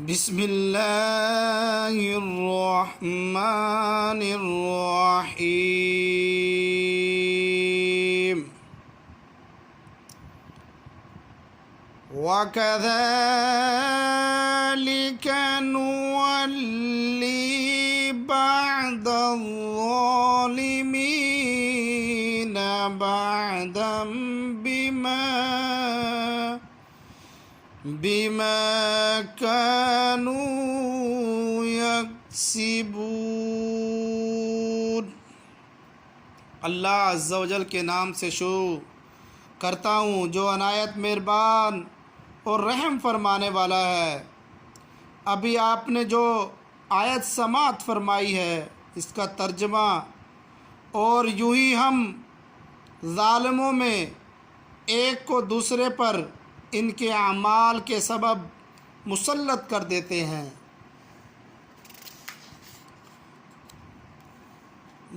بسم اللہ الرحمن الرحیم وَكَذَلِكَ نُوَلِّي بَعْضَ الظَّالِمِينَ بَعْضًا بِمَا كَانُوا يَكْسِبُونَ۔ اللہ عز و جل کے نام سے شروع کرتا ہوں جو عنایت مہربان اور رحم فرمانے والا ہے۔ ابھی آپ نے جو آیت سماعت فرمائی ہے اس کا ترجمہ، اور یوں ہی ہم ظالموں میں ایک کو دوسرے پر ان کے اعمال کے سبب مسلط کر دیتے ہیں،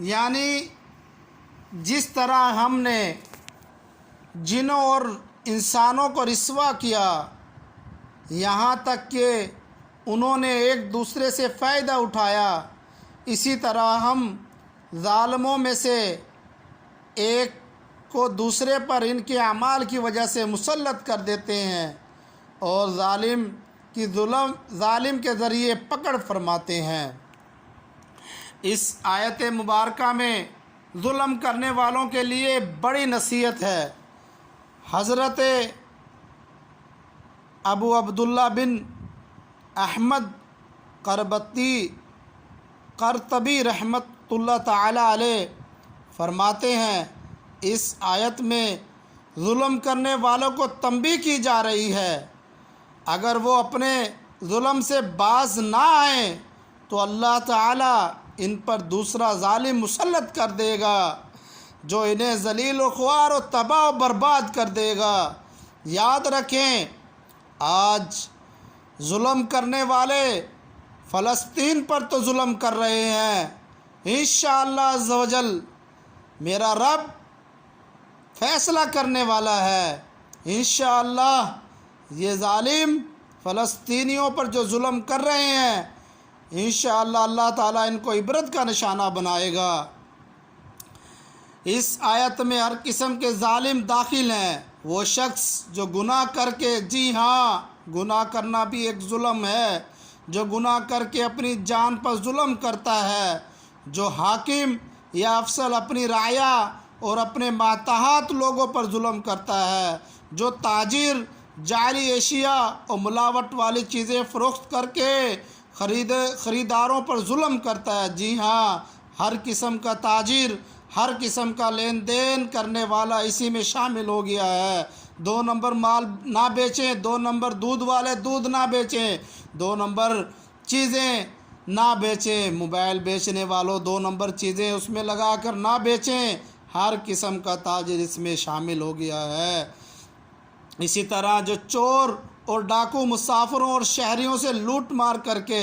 یعنی جس طرح ہم نے جنوں اور انسانوں کو رسوا کیا یہاں تک کہ انہوں نے ایک دوسرے سے فائدہ اٹھایا، اسی طرح ہم ظالموں میں سے ایک کو دوسرے پر ان کے اعمال کی وجہ سے مسلط کر دیتے ہیں اور ظالم کے ذریعے پکڑ فرماتے ہیں۔ اس آیت مبارکہ میں ظلم کرنے والوں کے لیے بڑی نصیحت ہے۔ حضرت ابو عبداللہ بن احمد قرطبی رحمۃ اللہ تعالی علیہ فرماتے ہیں اس آیت میں ظلم کرنے والوں کو تنبیہ کی جا رہی ہے، اگر وہ اپنے ظلم سے باز نہ آئیں تو اللہ تعالی ان پر دوسرا ظالم مسلط کر دے گا جو انہیں ذلیل و خوار و تباہ و برباد کر دے گا۔ یاد رکھیں، آج ظلم کرنے والے فلسطین پر تو ظلم کر رہے ہیں، انشاءاللہ عز و جل میرا رب فیصلہ کرنے والا ہے۔ انشاءاللہ یہ ظالم فلسطینیوں پر جو ظلم کر رہے ہیں انشاءاللہ اللہ تعالیٰ ان کو عبرت کا نشانہ بنائے گا۔ اس آیت میں ہر قسم کے ظالم داخل ہیں، وہ شخص جو گناہ کر کے، جی ہاں گناہ کرنا بھی ایک ظلم ہے، جو گناہ کر کے اپنی جان پر ظلم کرتا ہے، جو حاکم یا افسر اپنی رعایا اور اپنے ماتحت لوگوں پر ظلم کرتا ہے، جو تاجر جعلی اشیاء اور ملاوٹ والی چیزیں فروخت کر کے خریداروں پر ظلم کرتا ہے۔ جی ہاں، ہر قسم کا تاجر، ہر قسم کا لین دین کرنے والا اسی میں شامل ہو گیا ہے۔ 2 نمبر مال نہ بیچیں، 2 نمبر دودھ والے دودھ نہ بیچیں، 2 نمبر چیزیں نہ بیچیں، موبائل بیچنے والوں 2 نمبر چیزیں اس میں لگا کر نہ بیچیں، ہر قسم کا تاجر اس میں شامل ہو گیا ہے۔ اسی طرح جو چور اور ڈاکو مسافروں اور شہریوں سے لوٹ مار کر کے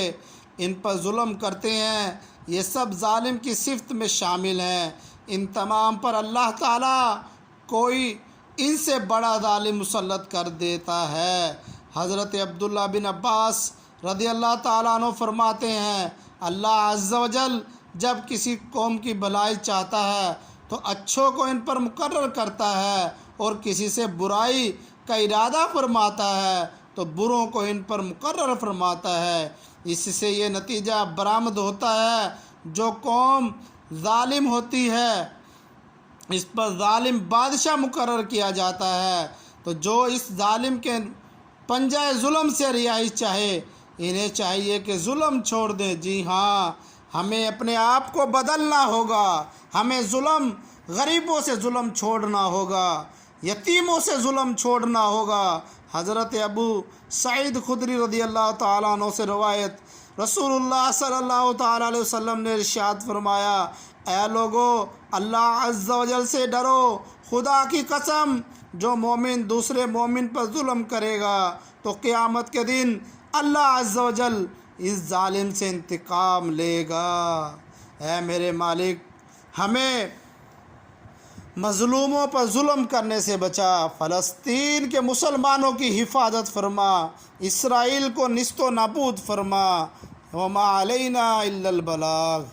ان پر ظلم کرتے ہیں، یہ سب ظالم کی صفت میں شامل ہیں۔ ان تمام پر اللہ تعالیٰ کوئی ان سے بڑا ظالم مسلط کر دیتا ہے۔ حضرت عبداللہ بن عباس رضی اللہ تعالیٰ عنہ فرماتے ہیں، اللہ عز و جل جب کسی قوم کی بھلائی چاہتا ہے تو اچھوں کو ان پر مقرر کرتا ہے، اور کسی سے برائی کا ارادہ فرماتا ہے تو بروں کو ان پر مقرر فرماتا ہے۔ اس سے یہ نتیجہ برآمد ہوتا ہے جو قوم ظالم ہوتی ہے اس پر ظالم بادشاہ مقرر کیا جاتا ہے، تو جو اس ظالم کے پنجہ ظلم سے رہائی چاہے انہیں چاہیے کہ ظلم چھوڑ دیں۔ جی ہاں، ہمیں اپنے آپ کو بدلنا ہوگا، ہمیں غریبوں سے ظلم چھوڑنا ہوگا، یتیموں سے ظلم چھوڑنا ہوگا۔ حضرت ابو سعید خدری رضی اللہ تعالیٰ عنہ سے روایت، رسول اللہ صلی اللہ تعالیٰ علیہ وسلم نے ارشاد فرمایا، اے لوگو اللہ عز و جل سے ڈرو، خدا کی قسم جو مومن دوسرے مومن پر ظلم کرے گا تو قیامت کے دن اللہ عز و جل اس ظالم سے انتقام لے گا۔ اے میرے مالک، ہمیں مظلوموں پر ظلم کرنے سے بچا، فلسطین کے مسلمانوں کی حفاظت فرما، اسرائیل کو نیست و نابود فرما، وما علینا الا البلاغ۔